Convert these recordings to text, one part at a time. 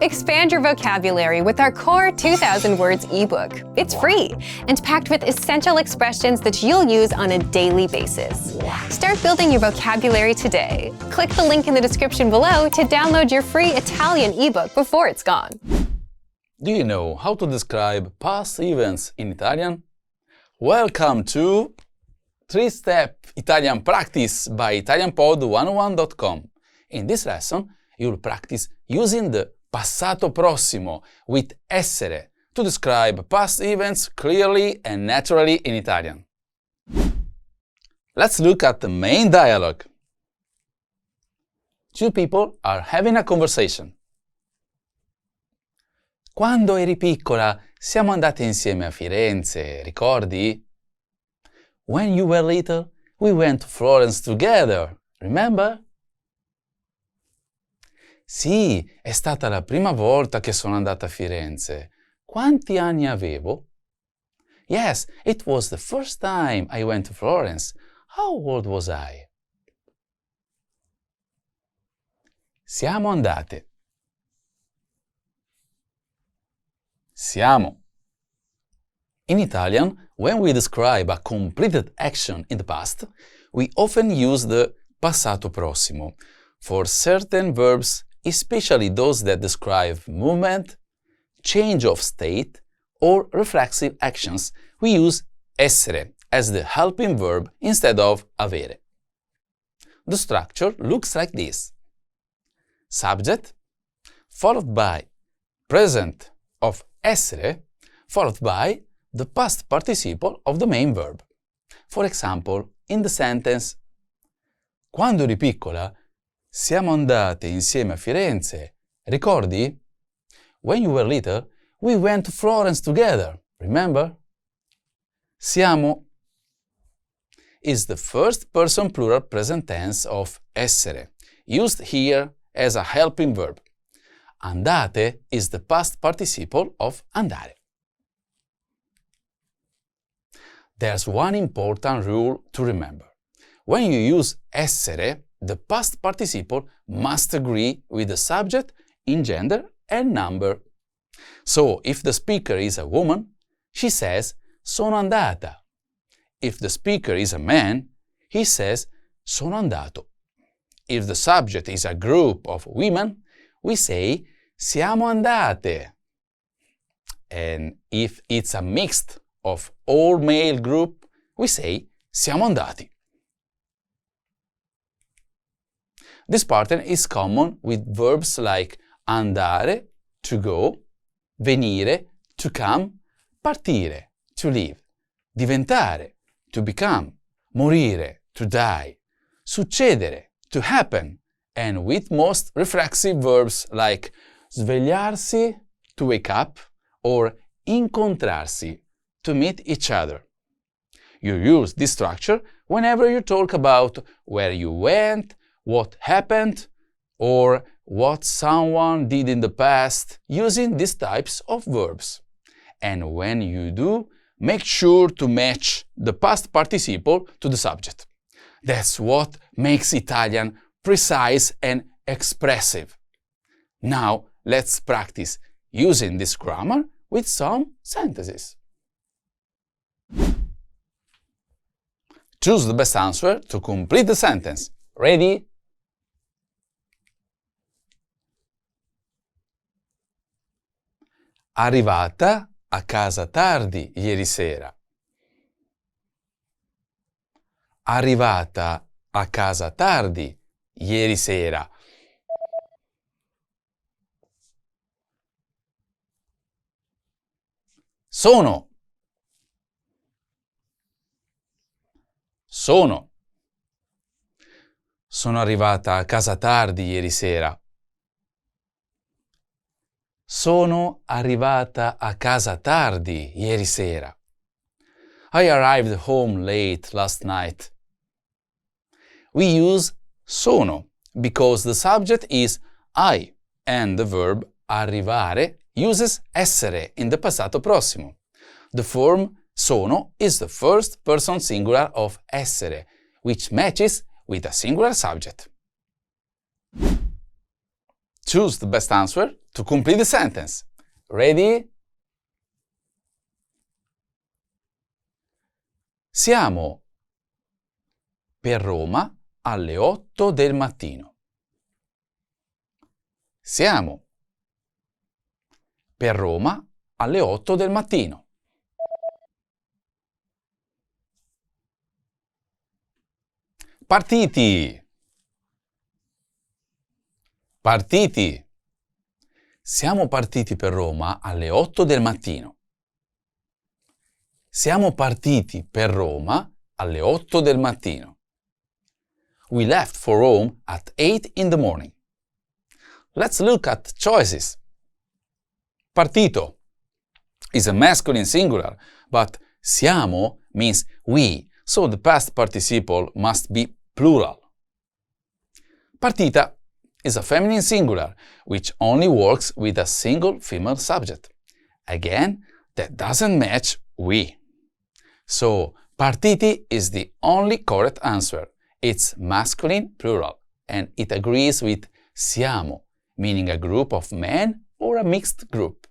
Expand your vocabulary with our Core 2000 Words ebook. It's free and packed with essential expressions that you'll use on a daily basis. Start building your vocabulary today. Click the link in the description below to download your free Italian ebook before it's gone. Do you know how to describe past events in Italian? Welcome to 3-Step Italian Practice by ItalianPod101.com. In this lesson, you'll practice using the passato prossimo with essere to describe past events clearly and naturally in Italian. Let's look at the main dialogue. Two people are having a conversation. Quando eri piccola, siamo andate insieme a Firenze, ricordi? When you were little, we went to Florence together, remember? Sì, è stata la prima volta che sono andata a Firenze. Quanti anni avevo? Yes, it was the first time I went to Florence. How old was I? Siamo andate. Siamo. In Italian, when we describe a completed action in the past, we often use the passato prossimo. For certain verbs, especially those that describe movement, change of state, or reflexive actions, we use essere as the helping verb instead of avere. The structure looks like this. Subject, followed by present of essere, followed by the past participle of the main verb. For example, in the sentence Quando eri piccola, siamo andate insieme a Firenze, ricordi? When you were little, we went to Florence together, remember? Siamo is the first person plural present tense of essere, used here as a helping verb. Andate is the past participle of andare. There's one important rule to remember. When you use essere, the past participle must agree with the subject in gender and number. So, if the speaker is a woman, she says sono andata. If the speaker is a man, he says sono andato. If the subject is a group of women, we say siamo andate. And if it's a mixed of all male group, we say siamo andati. This pattern is common with verbs like andare, to go, venire, to come, partire, to leave, diventare, to become, morire, to die, succedere, to happen, and with most reflexive verbs like svegliarsi, to wake up, or incontrarsi, to meet each other. You use this structure whenever you talk about where you went, what happened, or what someone did in the past using these types of verbs. And when you do, make sure to match the past participle to the subject. That's what makes Italian precise and expressive. Now, let's practice using this grammar with some sentences. Choose the best answer to complete the sentence. Ready? Arrivata a casa tardi ieri sera. Arrivata a casa tardi ieri sera. Sono. Sono arrivata a casa tardi ieri sera. Sono arrivata a casa tardi ieri sera. I arrived home late last night. We use sono because the subject is I and the verb arrivare uses essere in the passato prossimo. The form sono is the first person singular of essere, which matches with a singular subject. Choose the best answer to complete the sentence. Ready? Siamo per Roma alle 8 del mattino. Siamo per Roma alle 8 del mattino. Partiti! Partiti! Siamo partiti per Roma alle 8 del mattino. Siamo partiti per Roma alle 8 del mattino. We left for Rome at 8 in the morning. Let's look at choices. Partito is a masculine singular, but siamo means we, so the past participle must be plural. Partita is a feminine singular, which only works with a single female subject. Again, that doesn't match we. So, partiti is the only correct answer. It's masculine plural, and it agrees with siamo, meaning a group of men or a mixed group.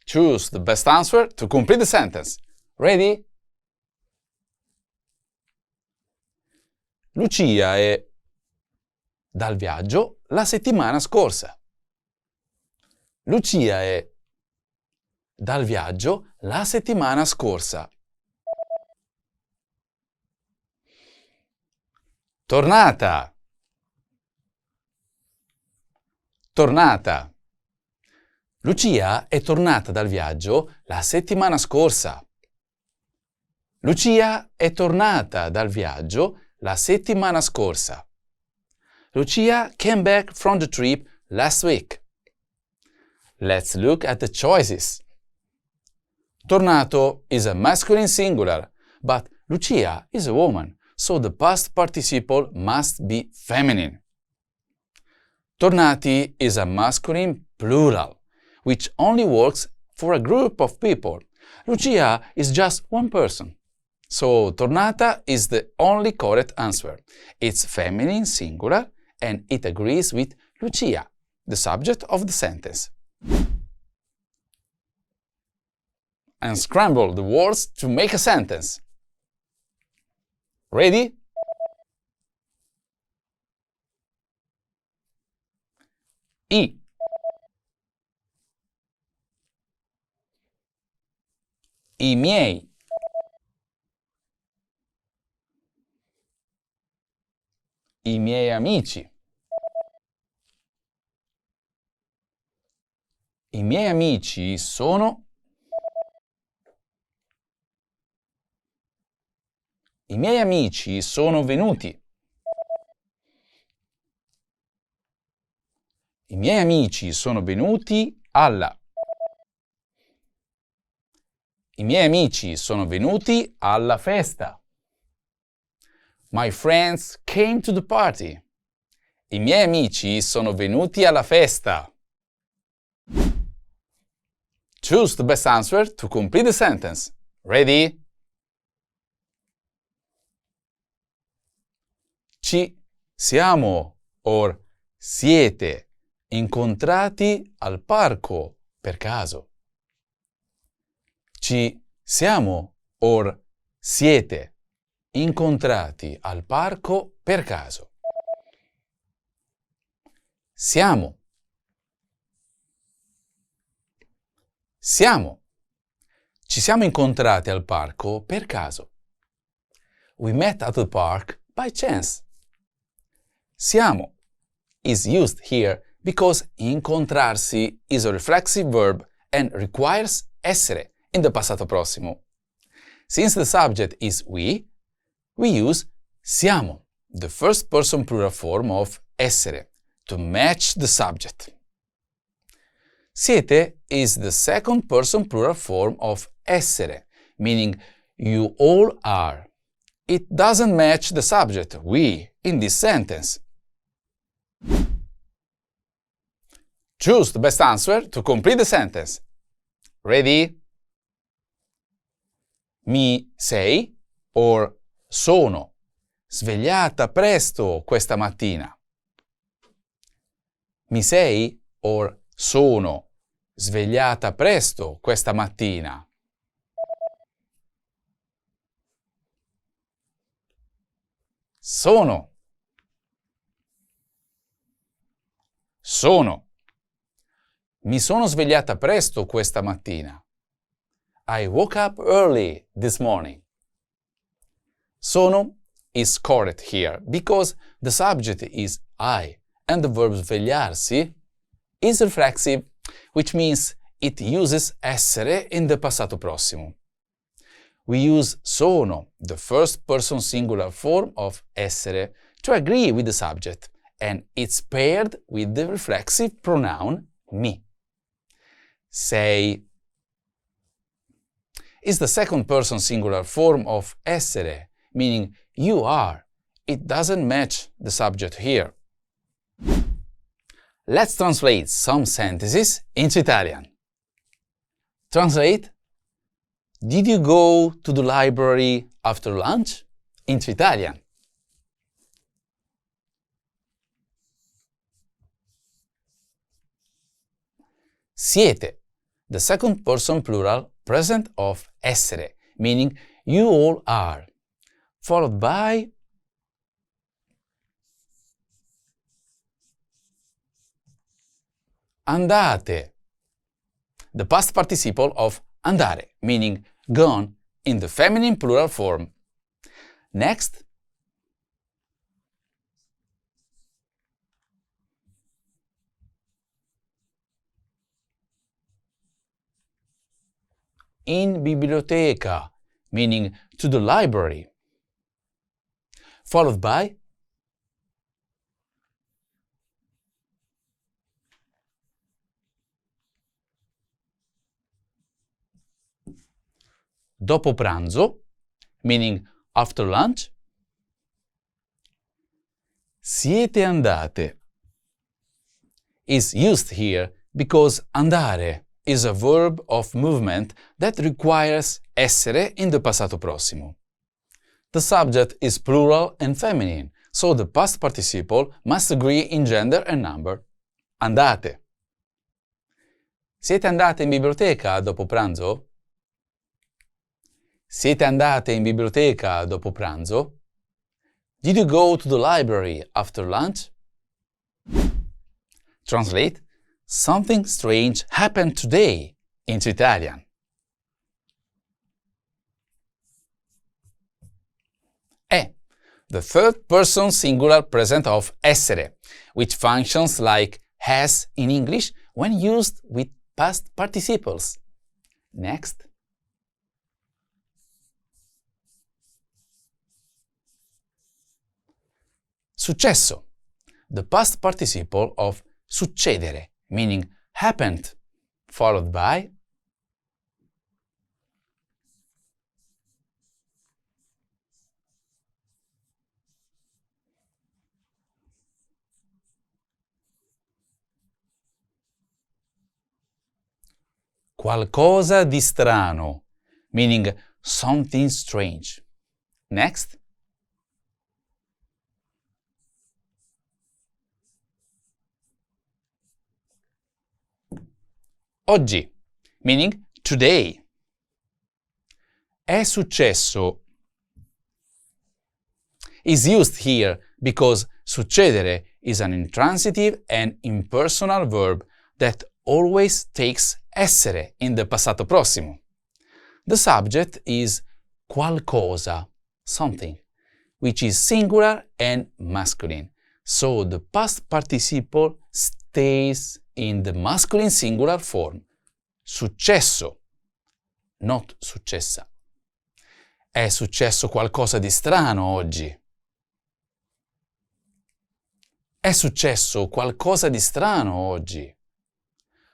Choose the best answer to complete the sentence. Ready? Lucia è dal viaggio la settimana scorsa. Lucia è dal viaggio la settimana scorsa. Tornata. Tornata. Lucia è tornata dal viaggio la settimana scorsa. Lucia è tornata dal viaggio la settimana scorsa. Lucia came back from the trip last week. Let's look at the choices. Tornato is a masculine singular, but Lucia is a woman, so the past participle must be feminine. Tornati is a masculine plural, which only works for a group of people. Lucia is just one person. So tornata is the only correct answer. It's feminine singular and it agrees with Lucia, the subject of the sentence. Unscramble the words to make a sentence. Ready? I. I miei. I miei amici. I miei amici sono. I miei amici sono venuti. I miei amici sono venuti alla. I miei amici sono venuti alla festa. My friends came to the party. I miei amici sono venuti alla festa. Choose the best answer to complete the sentence. Ready? Ci siamo or siete incontrati al parco per caso. Ci siamo or siete incontrati al parco per caso. Siamo. Siamo. Ci siamo incontrati al parco per caso. We met at the park by chance. Siamo is used here because incontrarsi is a reflexive verb and requires essere in the passato prossimo. Since the subject is we use siamo, the first person plural form of essere, to match the subject. Siete is the second person plural form of essere, meaning you all are. It doesn't match the subject, we, in this sentence. Choose the best answer to complete the sentence. Ready? Mi sei or sono svegliata presto questa mattina. Mi sei or sono svegliata presto questa mattina. Sono. Sono. Mi sono svegliata presto questa mattina. I woke up early this morning. Sono is correct here because the subject is I and the verb svegliarsi is reflexive, which means it uses essere in the passato prossimo. We use sono, the first person singular form of essere, to agree with the subject, and it's paired with the reflexive pronoun mi. Sei is the second person singular form of essere, meaning you are. It doesn't match the subject here. Let's translate some sentences into Italian. Translate. Did you go to the library after lunch? Into Italian. Siete, the second person plural present of essere, meaning you all are, followed by andate, the past participle of andare, meaning gone in the feminine plural form. Next, in biblioteca, meaning to the library, followed by dopo pranzo, meaning after lunch. Siete andate is used here because andare is a verb of movement that requires essere in the passato prossimo. The subject is plural and feminine, so the past participle must agree in gender and number. Andate. Siete andate in biblioteca dopo pranzo? Siete andate in biblioteca dopo pranzo? Did you go to the library after lunch? Translate. Something strange happened today into Italian. È the third person singular present of essere, which functions like has in English when used with past participles. Next. Successo, the past participle of succedere, meaning happened, followed by qualcosa di strano, meaning something strange. Next. Oggi, meaning today. È successo is used here because succedere is an intransitive and impersonal verb that always takes essere in the passato prossimo. The subject is qualcosa, something, which is singular and masculine, so the past participle stays in the masculine singular form. Successo, not successa. È successo qualcosa di strano oggi. È successo qualcosa di strano oggi.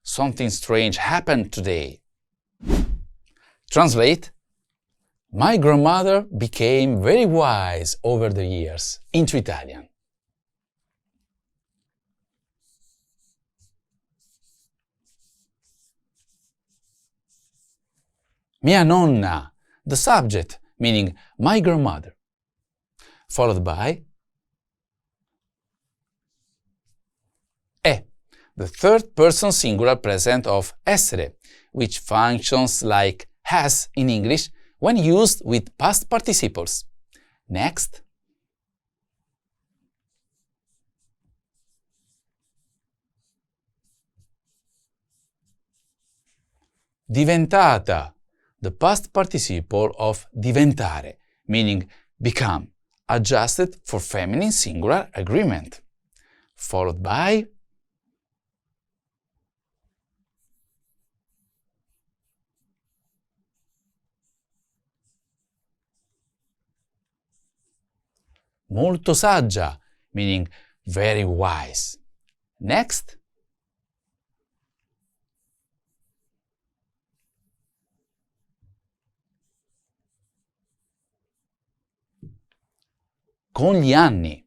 Something strange happened today. Translate. My grandmother became very wise over the years. Into Italian. Mia nonna, the subject, meaning my grandmother, followed by è the third person singular present of essere, which functions like has in English when used with past participles. Next. Diventata, the past participle of diventare, meaning become, adjusted for feminine singular agreement. Followed by molto saggia, meaning very wise. Next. Con gli anni,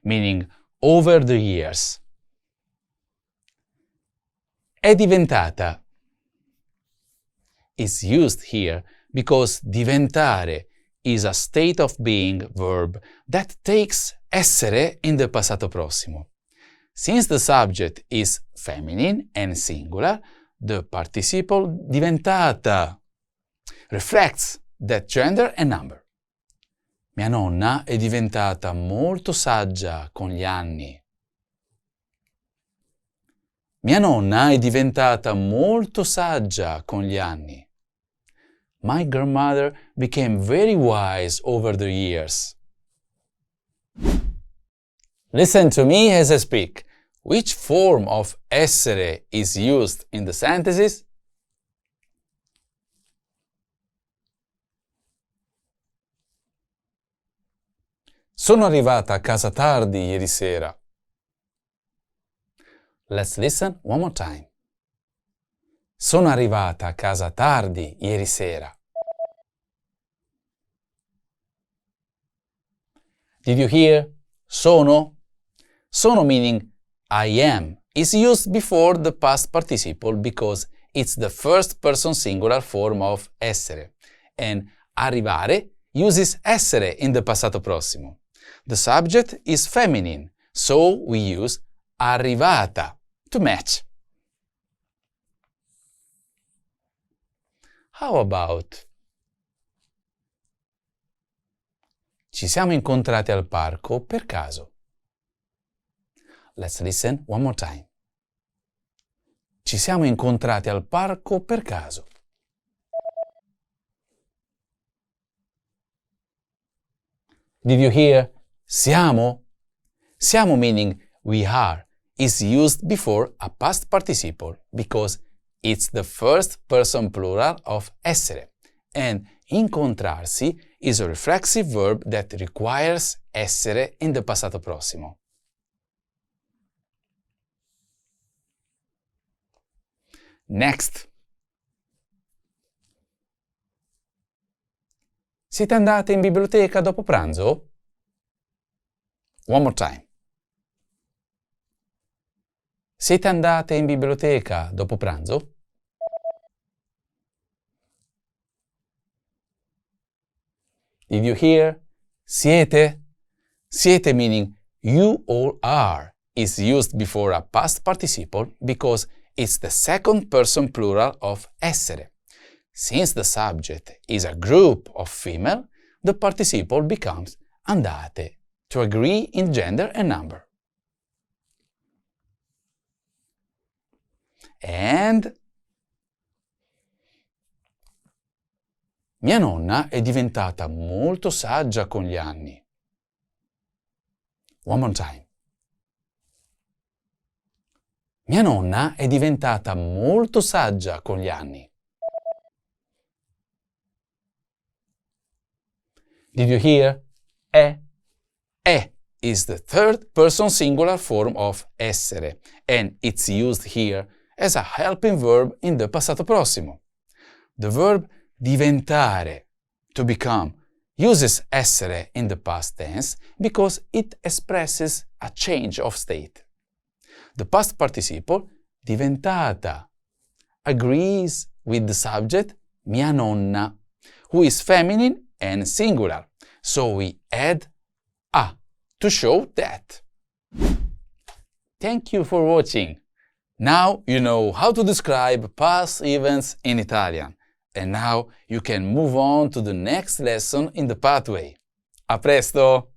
meaning over the years. È diventata is used here because diventare is a state of being verb that takes essere in the passato prossimo. Since the subject is feminine and singular, the participle diventata reflects that gender and number. Mia nonna è diventata molto saggia con gli anni. Mia nonna è diventata molto saggia con gli anni. My grandmother became very wise over the years. Listen to me as I speak. Which form of essere is used in the sentences? Sono arrivata a casa tardi ieri sera. Let's listen one more time. Sono arrivata a casa tardi ieri sera. Did you hear? Sono? Sono meaning I am is used before the past participle because it's the first person singular form of essere, and arrivare uses essere in the passato prossimo. The subject is feminine, so we use arrivata to match. How about? Ci siamo incontrati al parco per caso. Let's listen one more time. Ci siamo incontrati al parco per caso. Did you hear? Siamo? Siamo meaning we are is used before a past participle because it's the first person plural of essere, and incontrarsi is a reflexive verb that requires essere in the passato prossimo. Next. Siete andate in biblioteca dopo pranzo? One more time. Siete andate in biblioteca dopo pranzo? Did you hear? Siete? Siete meaning you all are is used before a past participle because it's the second person plural of essere. Since the subject is a group of female, the participle becomes andate to agree in gender and number. And mia nonna è diventata molto saggia con gli anni. One more time. Mia nonna è diventata molto saggia con gli anni. Did you hear? È is the third person singular form of essere, and it's used here as a helping verb in the passato prossimo. The verb diventare, to become, uses essere in the past tense because it expresses a change of state. The past participle, diventata, agrees with the subject, mia nonna, who is feminine and singular, so we add a to show that. Thank you for watching. Now you know how to describe past events in Italian, and now you can move on to the next lesson in the pathway. A presto!